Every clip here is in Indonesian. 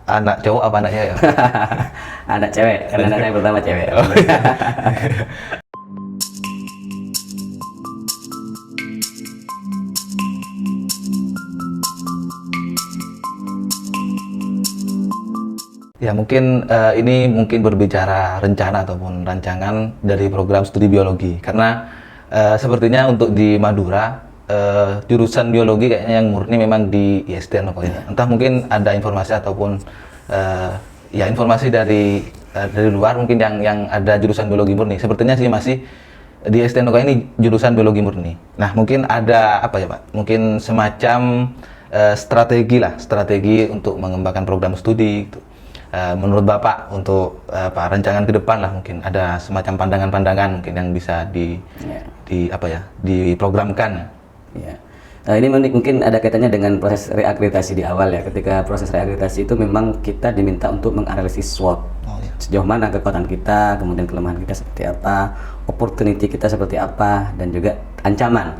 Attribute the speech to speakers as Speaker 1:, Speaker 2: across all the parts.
Speaker 1: anak cowok apa anak cewek?
Speaker 2: Anak cewek, karena anak saya pertama cewek.
Speaker 1: Ya mungkin ini mungkin berbicara rencana ataupun rancangan dari program studi biologi, karena sepertinya untuk di Madura jurusan biologi kayaknya yang murni memang di ISDN pokoknya. Entah mungkin ada informasi ataupun ya informasi dari luar mungkin yang ada jurusan biologi murni. Sepertinya sih masih di ISDN ini jurusan biologi murni. Nah mungkin ada apa ya Pak? Mungkin semacam strategi untuk mengembangkan program studi gitu. Menurut Bapak untuk rancangan ke depan lah mungkin ada semacam pandangan-pandangan mungkin yang bisa diprogramkan.
Speaker 2: Ya. Nah, ini mungkin ada kaitannya dengan proses reakreditasi di awal ya. Ketika proses reakreditasi itu memang kita diminta untuk menganalisis SWOT. Sejauh mana kekuatan kita, kemudian kelemahan kita seperti apa, opportunity kita seperti apa, dan juga ancaman.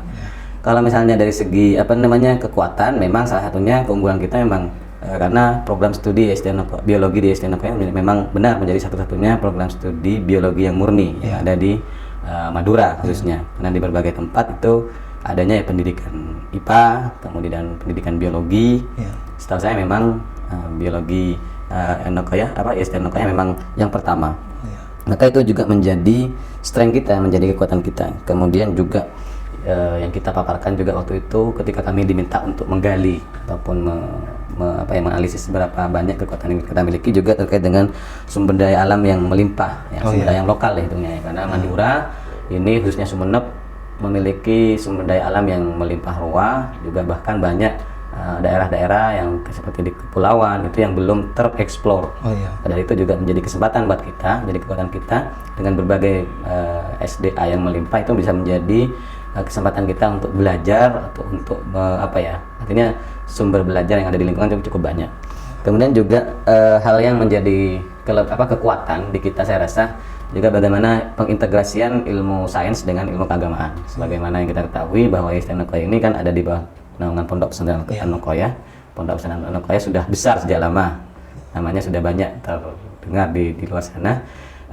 Speaker 2: Kalau misalnya dari segi kekuatan, memang salah satunya keunggulan kita memang karena program studi biologi di SDN memang benar menjadi satu-satunya program studi biologi yang murni yang ada di Madura khususnya. Karena di berbagai tempat itu adanya pendidikan IPA, kemudian pendidikan biologi. Setahu saya memang biologi SDN memang yang pertama. Maka itu juga menjadi strength kita, menjadi kekuatan kita. Kemudian juga yang kita paparkan juga waktu itu ketika kami diminta untuk menggali ataupun menganalisis seberapa banyak kekuatan yang kita miliki juga terkait dengan sumber daya alam yang melimpah, sumber daya yang lokal hitungnya. Karena Madura ini khususnya Sumeneb memiliki sumber daya alam yang melimpah ruah, juga bahkan banyak daerah-daerah yang seperti di kepulauan itu yang belum tereksplor. Dari itu juga menjadi kesempatan buat kita, menjadi kekuatan kita dengan berbagai SDA yang melimpah itu bisa menjadi kesempatan kita untuk belajar atau untuk artinya sumber belajar yang ada di lingkungan cukup banyak. Kemudian juga hal yang menjadi kekuatan di kita saya rasa juga bagaimana pengintegrasian ilmu sains dengan ilmu keagamaan. Sebagaimana yang kita ketahui bahwa ISDN ini kan ada di bawah naungan Pondok Pesantren Anokoya. Pondok Pesantren Anokoya sudah besar sejak lama, namanya sudah banyak terdengar di luar sana.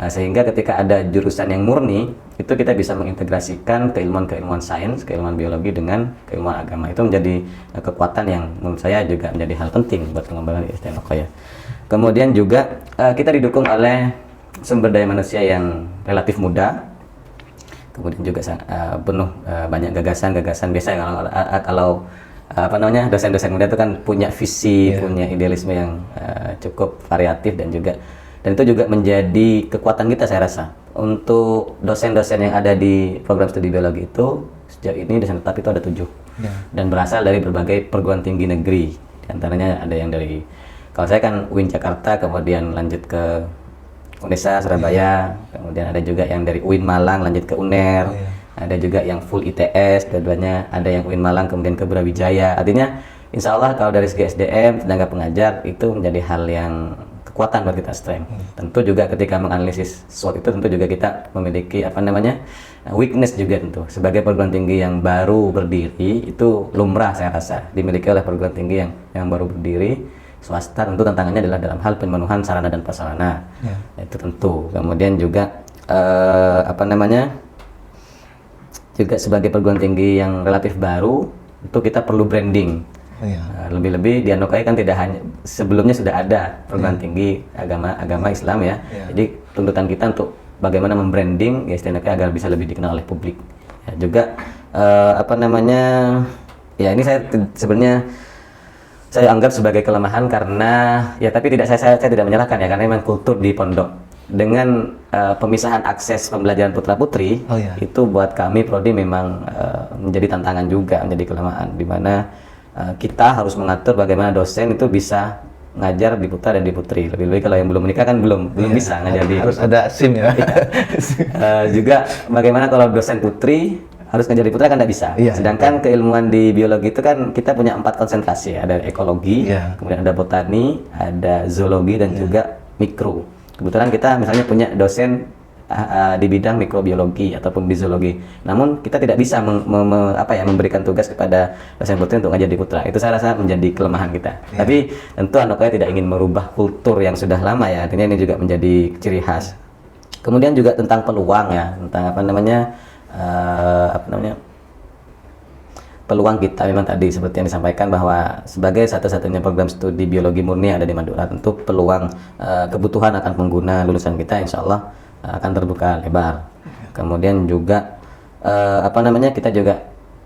Speaker 2: Sehingga ketika ada jurusan yang murni itu kita bisa mengintegrasikan keilmuan sains, keilmuan biologi dengan keilmuan agama. Itu menjadi kekuatan yang menurut saya juga menjadi hal penting buat pengembangan ISDN Anokoya. Kemudian juga kita didukung oleh sumber daya manusia yang relatif muda, kemudian juga penuh banyak gagasan-gagasan. Biasanya kalau dosen-dosen muda itu kan punya visi, punya idealisme yang cukup variatif dan itu juga menjadi kekuatan kita saya rasa. Untuk dosen-dosen yang ada di program studi biologi itu sejauh ini dosen tetap itu ada 7 dan berasal dari berbagai perguruan tinggi negeri. Di antaranya ada yang dari, kalau saya kan UIN Jakarta, kemudian lanjut ke UNESA Surabaya, kemudian ada juga yang dari UIN Malang lanjut ke UNER, ada juga yang full ITS, dua-duanya, ada yang UIN Malang kemudian ke Brawijaya. Artinya insya Allah kalau dari segi SDM, tenaga pengajar itu menjadi hal yang kekuatan buat kita, strength. Tentu juga ketika menganalisis SWOT itu tentu juga kita memiliki weakness juga tentu. Sebagai perguruan tinggi yang baru berdiri itu lumrah saya rasa dimiliki oleh perguruan tinggi yang baru berdiri swasta. Tentu tantangannya adalah dalam hal pemenuhan sarana dan prasarana. Itu tentu. Kemudian juga juga sebagai perguruan tinggi yang relatif baru itu kita perlu branding. Lebih-lebih di Anokoya kan tidak hanya, sebelumnya sudah ada perguruan tinggi agama Islam ya. Jadi tuntutan kita untuk bagaimana membranding ISDN Anokoya agar bisa lebih dikenal oleh publik. Juga ini saya sebenarnya saya anggap sebagai kelemahan karena tapi saya tidak menyalahkan ya, karena memang kultur di pondok dengan pemisahan akses pembelajaran putra putri itu buat kami prodi memang menjadi tantangan juga, menjadi kelemahan di mana kita harus mengatur bagaimana dosen itu bisa ngajar di putra dan di putri. Lebih-lebih kalau yang belum menikah kan belum bisa ngajar di
Speaker 1: harus ada SIM ya.
Speaker 2: Juga bagaimana kalau dosen putri harus ngajar di putra kan tidak bisa. Sedangkan keilmuan di biologi itu kan kita punya 4 konsentrasi, ada ekologi, kemudian ada botani, ada zoologi dan juga mikro. Kebetulan kita misalnya punya dosen di bidang mikrobiologi ataupun biologi. Namun kita tidak bisa memberikan tugas kepada dosen putri untuk ngajar di putra. Itu saya rasa menjadi kelemahan kita. Tapi tentu Anokoya tidak ingin merubah kultur yang sudah lama ya. Artinya ini juga menjadi ciri khas. Kemudian juga tentang peluang ya, tentang peluang kita memang tadi seperti yang disampaikan bahwa sebagai satu-satunya program studi biologi murni yang ada di Madura, tentu peluang kebutuhan akan pengguna lulusan kita insya Allah akan terbuka lebar. Kemudian juga kita juga,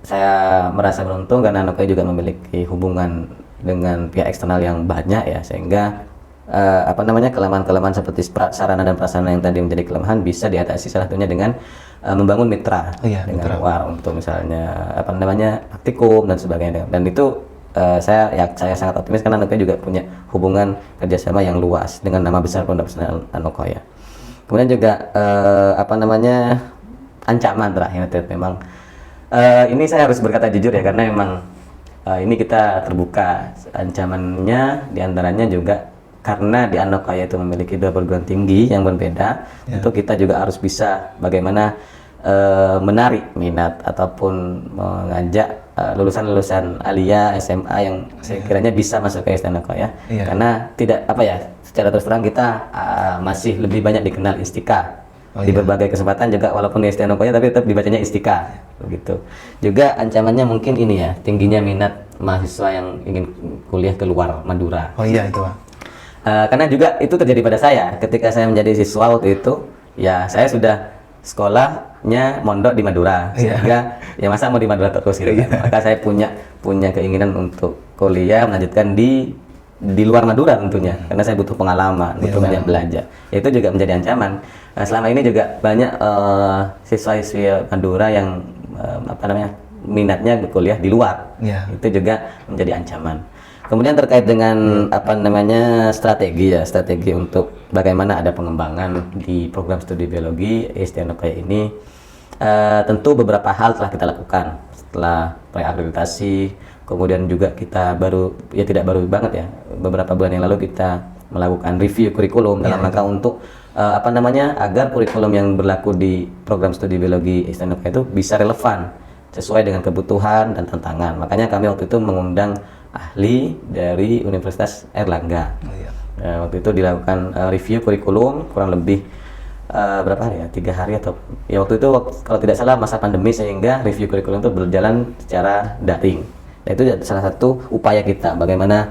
Speaker 2: saya merasa beruntung karena Anokoya juga memiliki hubungan dengan pihak eksternal yang banyak ya, sehingga kelemahan-kelemahan seperti sarana dan prasarana yang tadi menjadi kelemahan bisa diatasi salah satunya dengan membangun mitra dengan luar untuk misalnya praktikum dan sebagainya. Dan itu saya sangat optimis karena Anokoya juga punya hubungan kerjasama yang luas dengan nama besar Pondok Pesantren Anokoya. Kemudian juga ancaman terakhir memang ini saya harus berkata jujur ya, karena memang ini kita terbuka ancamannya, diantaranya juga karena di Anokoya itu memiliki 2 perguruan tinggi yang berbeda. Tentu kita juga harus bisa bagaimana menarik minat ataupun mengajak lulusan-lulusan Aliyah, SMA yang sekiranya bisa masuk ke ST Anokoya. Karena tidak secara terus terang kita masih lebih banyak dikenal Istika. Di berbagai kesempatan juga walaupun di ST Anokoya tapi tetap dibacanya Istika begitu. Juga ancamannya mungkin ini ya, tingginya minat mahasiswa yang ingin kuliah ke luar Madura.
Speaker 1: Itu Pak.
Speaker 2: Karena juga itu terjadi pada saya ketika saya menjadi siswa waktu itu, ya saya sudah sekolahnya mondok di Madura, sehingga ya masa mau di Madura terus gitu kan. Maka saya punya keinginan untuk kuliah melanjutkan di luar Madura tentunya, karena saya butuh pengalaman, butuh banyak belajar. Ya, itu juga menjadi ancaman. Nah, selama ini juga banyak siswa-siswi Madura yang minatnya berkuliah di luar. Itu juga menjadi ancaman. Kemudian terkait dengan strategi untuk bagaimana ada pengembangan di program studi biologi ST Anokoya ini, tentu beberapa hal telah kita lakukan setelah preakreditasi. Kemudian juga kita tidak baru banget ya, beberapa bulan yang lalu kita melakukan review kurikulum dalam rangka untuk agar kurikulum yang berlaku di program studi biologi ST Anokoya itu bisa relevan sesuai dengan kebutuhan dan tantangan. Makanya kami waktu itu mengundang ahli dari Universitas Airlangga. Waktu itu dilakukan review kurikulum kurang lebih 3 hari atau ya waktu itu kalau tidak salah masa pandemi, sehingga review kurikulum itu berjalan secara daring. Nah, itu salah satu upaya kita bagaimana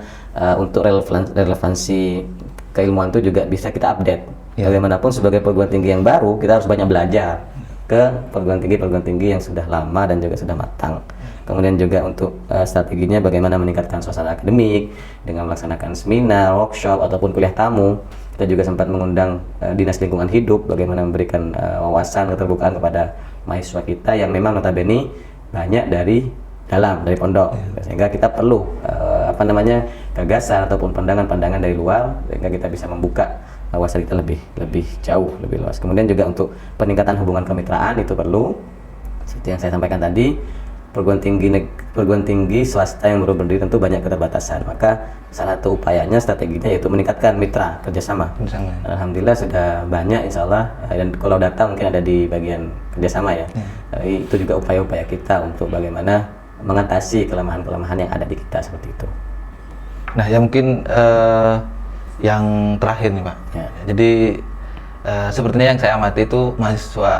Speaker 2: untuk relevansi keilmuan itu juga bisa kita update. Bagaimanapun sebagai perguruan tinggi yang baru, kita harus banyak belajar ke perguruan tinggi yang sudah lama dan juga sudah matang. Kemudian juga untuk strateginya bagaimana meningkatkan suasana akademik dengan melaksanakan seminar, workshop ataupun kuliah tamu. Kita juga sempat mengundang Dinas Lingkungan Hidup bagaimana memberikan wawasan keterbukaan kepada mahasiswa kita yang memang notabene banyak dari pondok. Sehingga kita perlu gagasan ataupun pandangan-pandangan dari luar sehingga kita bisa membuka wawasan kita lebih jauh, lebih luas. Kemudian juga untuk peningkatan hubungan kemitraan itu perlu, seperti yang saya sampaikan tadi. Perguruan tinggi swasta yang baru berdiri tentu banyak keterbatasan, maka salah satu upayanya strateginya yaitu meningkatkan mitra kerjasama. Alhamdulillah sudah banyak insya Allah, dan kalau data mungkin ada di bagian kerjasama ya. Itu juga upaya-upaya kita untuk bagaimana mengatasi kelemahan-kelemahan yang ada di kita seperti itu.
Speaker 1: Nah, ya mungkin yang terakhir nih Pak. Jadi sepertinya yang saya amati itu mahasiswa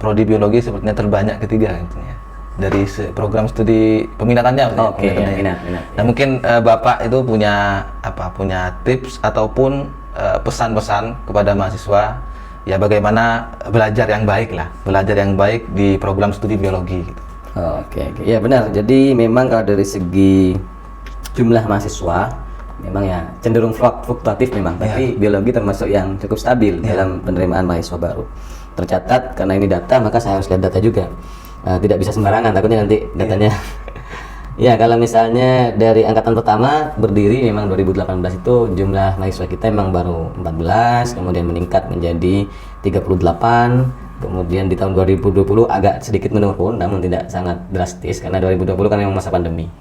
Speaker 1: prodi biologi sepertinya terbanyak ketiga intinya dari program studi peminatannya.
Speaker 2: Minat.
Speaker 1: Nah, mungkin Bapak itu punya tips ataupun pesan-pesan kepada mahasiswa ya bagaimana belajar yang baik di program studi biologi gitu.
Speaker 2: Ya benar. Jadi memang kalau dari segi jumlah mahasiswa memang ya cenderung fluktuatif memang, tapi biologi termasuk yang cukup stabil dalam penerimaan mahasiswa baru. Tercatat karena ini data, maka saya harus lihat data juga. Tidak bisa sembarangan, takutnya nanti datanya. Ya, kalau misalnya dari angkatan pertama berdiri memang 2018 itu jumlah mahasiswa kita memang baru 14, kemudian meningkat menjadi 38, kemudian di tahun 2020 agak sedikit menurun, namun tidak sangat drastis karena 2020 kan memang masa pandemi.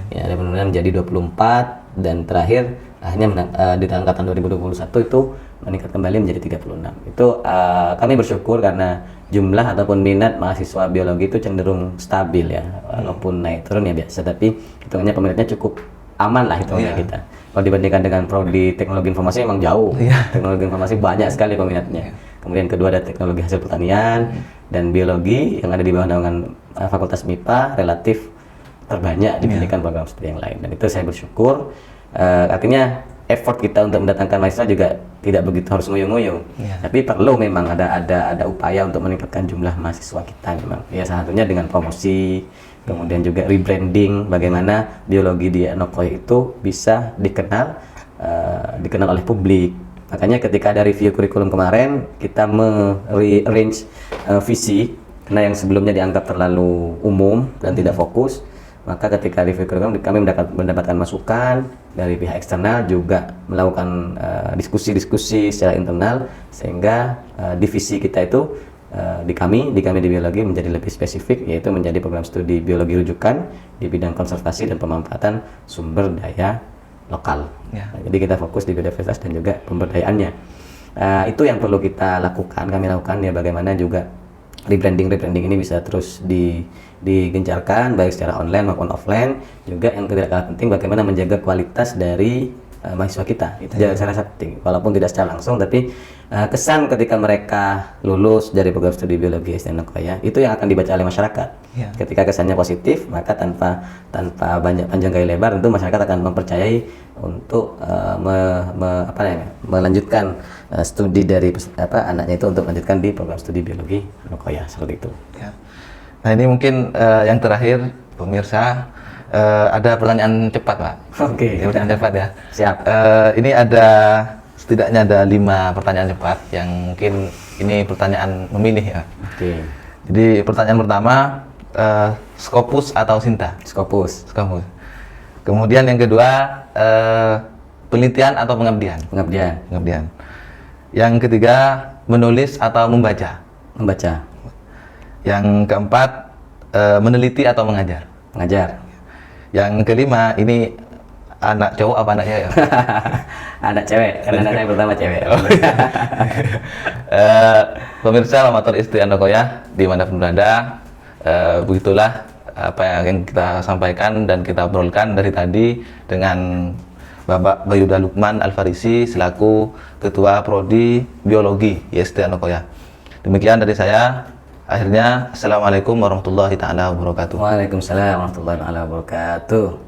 Speaker 2: Ya, kemudian menjadi 24 dan terakhir Akhirnya di angkatan 2021 itu meningkat kembali menjadi 36. Itu kami bersyukur karena jumlah ataupun minat mahasiswa biologi itu cenderung stabil ya, walaupun naik turun ya biasa, tapi hitungannya peminatnya cukup aman lah hitungannya kita. Kalau dibandingkan dengan prodi teknologi informasi memang jauh. Teknologi informasi banyak sekali peminatnya. Kemudian kedua ada teknologi hasil pertanian dan biologi yang ada di bawah naungan Fakultas MIPA relatif terbanyak dibandingkan program studi yang lain. Dan itu saya bersyukur. Artinya effort kita untuk mendatangkan mahasiswa juga tidak begitu harus nguyung-nguyung. Tapi perlu memang ada upaya untuk meningkatkan jumlah mahasiswa kita memang. Ya salah satunya dengan promosi, kemudian juga rebranding bagaimana biologi di Anokoya itu bisa dikenal oleh publik. Makanya ketika ada review kurikulum kemarin kita me-rearrange visi karena yang sebelumnya dianggap terlalu umum dan tidak fokus. Maka ketika review kurikulum kami mendapatkan masukan dari pihak eksternal, juga melakukan diskusi-diskusi secara internal sehingga divisi kita itu di kami di biologi menjadi lebih spesifik, yaitu menjadi program studi biologi rujukan di bidang konservasi dan pemanfaatan sumber daya lokal. Jadi kita fokus di biodiversitas dan juga pemberdayaannya. Itu yang perlu kita lakukan, kami lakukan ya, bagaimana juga rebranding ini bisa terus digencarkan baik secara online maupun offline. Juga yang tidak kalah penting bagaimana menjaga kualitas dari mahasiswa kita. Itu saya rasa penting, walaupun tidak secara langsung, tapi kesan ketika mereka lulus dari program studi biologi SDN Anokoya itu yang akan dibaca oleh masyarakat. Ketika kesannya positif, maka tanpa banyak panjang kali lebar tentu masyarakat akan mempercayai untuk melanjutkan studi dari anaknya itu untuk melanjutkan di program studi biologi Anokoya seperti itu.
Speaker 1: Nah ini mungkin yang terakhir pemirsa, ada pertanyaan cepat Pak.
Speaker 2: Oke.
Speaker 1: Pertanyaan cepat ya.
Speaker 2: Siap.
Speaker 1: Ini setidaknya ada 5 pertanyaan cepat yang mungkin ini pertanyaan memilih ya.
Speaker 2: Oke.
Speaker 1: Jadi pertanyaan pertama, Scopus atau Sinta?
Speaker 2: Scopus.
Speaker 1: Kemudian yang kedua, penelitian atau pengabdian?
Speaker 2: Pengabdian.
Speaker 1: Yang ketiga, menulis atau membaca?
Speaker 2: Membaca.
Speaker 1: Yang keempat, meneliti atau mengajar?
Speaker 2: Mengajar.
Speaker 1: Yang kelima, ini anak cowok apa anak cewek?
Speaker 2: Anak cewek, karena anak saya pertama cewek.
Speaker 1: Pemirsa Amator Istri Anokoya dimanapun berada, begitulah apa yang kita sampaikan dan kita obrolkan dari tadi dengan Bapak Bayuda Lukman Al-Farisi selaku Ketua Prodi Biologi ISD Anokoya. Demikian dari saya. Akhirnya, Assalamualaikum warahmatullahi taala wabarakatuh.
Speaker 2: Waalaikumsalam warahmatullahi wabarakatuh.